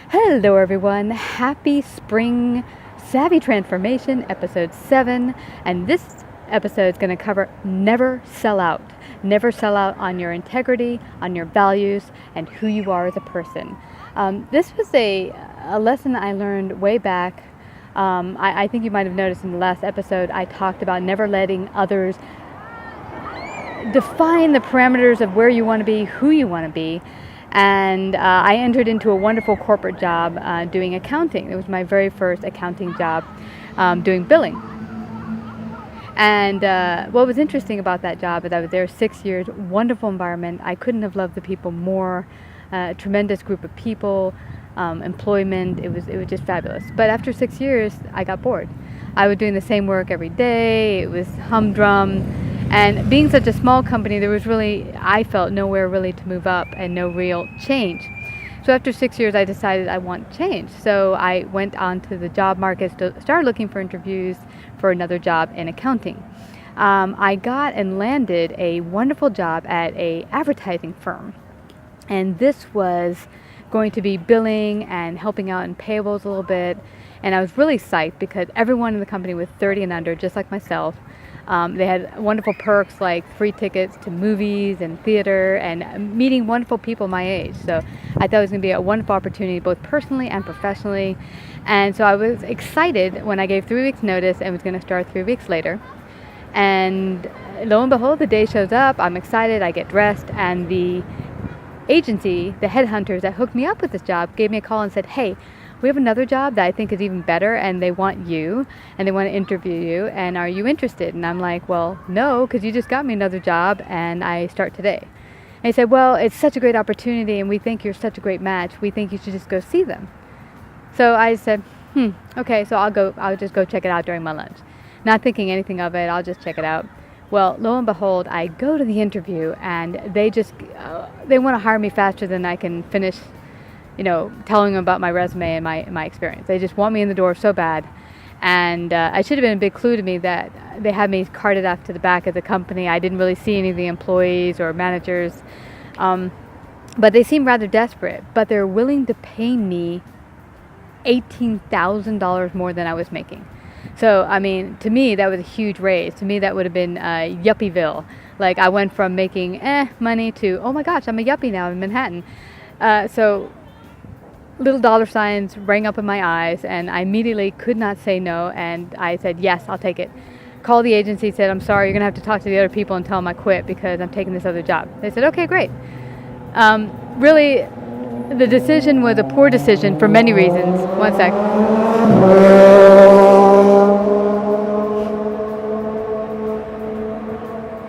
Hello everyone, happy spring Savvy Transformation episode 7, and this episode is going to cover never sell out. Never sell out on your integrity, on your values, and who you are as a person. This was a lesson I learned way back. I think you might have noticed in the last episode I talked about never letting others define the parameters of where you want to be, who you want to be. And I entered into a wonderful corporate job doing accounting. It was my very first accounting job, doing billing. And what was interesting about that job is I was there 6 years, wonderful environment. I couldn't have loved the people more. Tremendous group of people, employment. It was just fabulous. But after 6 years, I got bored. I was doing the same work every day. It was humdrum. And being such a small company, there was really, I felt, nowhere really to move up and no real change. So after 6 years, I decided I want change. So I went on to the job market, started looking for interviews for another job in accounting. I got and landed a wonderful job at an advertising firm. And this was going to be billing and helping out in payables a little bit. And I was really psyched because everyone in the company was 30 and under, just like myself. They had wonderful perks like free tickets to movies and theater and meeting wonderful people my age. So I thought it was going to be a wonderful opportunity both personally and professionally. And so I was excited when I gave 3 weeks notice and was going to start 3 weeks later. And lo and behold, the day shows up. I'm excited. I get dressed, and the agency, the headhunters that hooked me up with this job, gave me a call and said, "Hey, we have another job that I think is even better, and they want you, and they want to interview you, and are you interested?" And I'm like, "Well, no, because you just got me another job, and I start today." And he said, "Well, it's such a great opportunity, and we think you're such a great match. We think you should just go see them." So I said, okay, so I'll just go check it out during my lunch. Not thinking anything of it, I'll just check it out. Well, lo and behold, I go to the interview, and they want to hire me faster than I can finish telling them about my resume and my experience. They just want me in the door so bad. And I should have been a big clue to me that they had me carted off to the back of the company. I didn't really see any of the employees or managers. But they seemed rather desperate. But they're willing to pay me $18,000 more than I was making. So, I mean, to me, that was a huge raise. To me, that would have been Yuppieville. Like, I went from making money to, oh my gosh, I'm a yuppie now in Manhattan. So little dollar signs rang up in my eyes, and I immediately could not say no, and I said, yes, I'll take it. Called the agency, said, "I'm sorry, you're going to have to talk to the other people and tell them I quit because I'm taking this other job." They said, "Okay, great." Really, the decision was a poor decision for many reasons. One sec.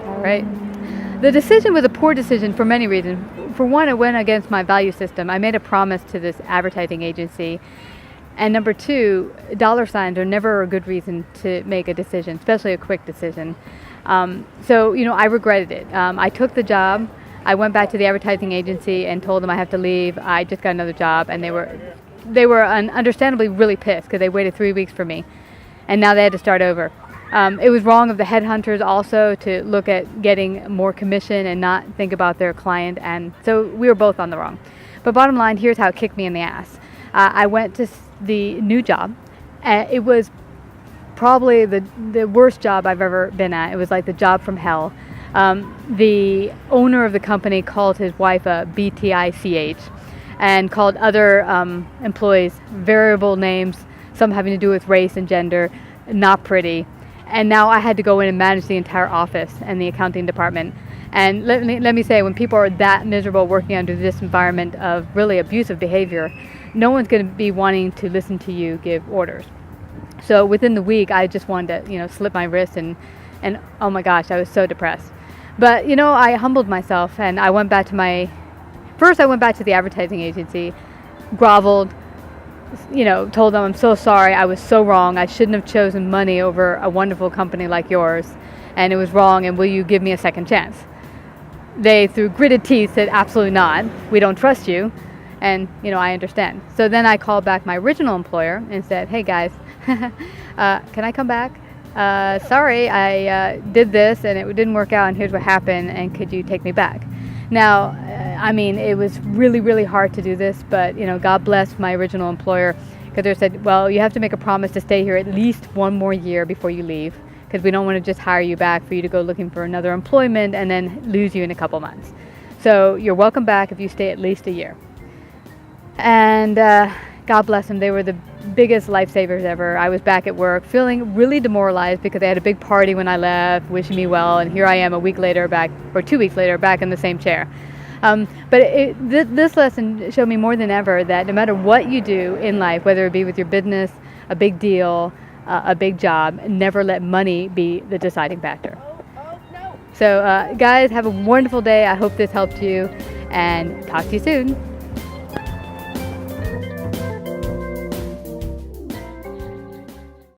All right. The decision was a poor decision for many reasons. For one, it went against my value system. I made a promise to this advertising agency. And number two, dollar signs are never a good reason to make a decision, especially a quick decision. So, I regretted it. I took the job. I went back to the advertising agency and told them I have to leave. I just got another job, and they were understandably really pissed because they waited 3 weeks for me, and now they had to start over. It was wrong of the headhunters also to look at getting more commission and not think about their client, and so we were both on the wrong. But bottom line, here's how it kicked me in the ass. I went to the new job. It was probably the worst job I've ever been at. It was like the job from hell. The owner of the company called his wife a BTICH and called other employees variable names, some having to do with race and gender, not pretty. And now I had to go in and manage the entire office and the accounting department. And let me say, when people are that miserable working under this environment of really abusive behavior, no one's going to be wanting to listen to you give orders. So within the week, I just wanted to, slip my wrist and oh my gosh, I was so depressed. But, I humbled myself, and I went back to the advertising agency, groveled, told them I'm so sorry, I was so wrong, I shouldn't have chosen money over a wonderful company like yours, and it was wrong, and will you give me a second chance? They, through gritted teeth, said, absolutely not, we don't trust you, and, I understand. So then I called back my original employer and said, hey guys, can I come back? Sorry, I did this, and it didn't work out, and here's what happened, and could you take me back? Now, I mean, it was really, really hard to do this, but God bless my original employer, because they said, well, you have to make a promise to stay here at least one more year before you leave, because we don't want to just hire you back for you to go looking for another employment and then lose you in a couple months. So you're welcome back if you stay at least a year. And God bless them. They were the biggest lifesavers ever. I was back at work feeling really demoralized because they had a big party when I left, wishing me well, and here I am a week later back, or 2 weeks later, back in the same chair. But this lesson showed me more than ever that no matter what you do in life, whether it be with your business, a big deal, a big job, never let money be the deciding factor. So guys, have a wonderful day. I hope this helped you, and talk to you soon.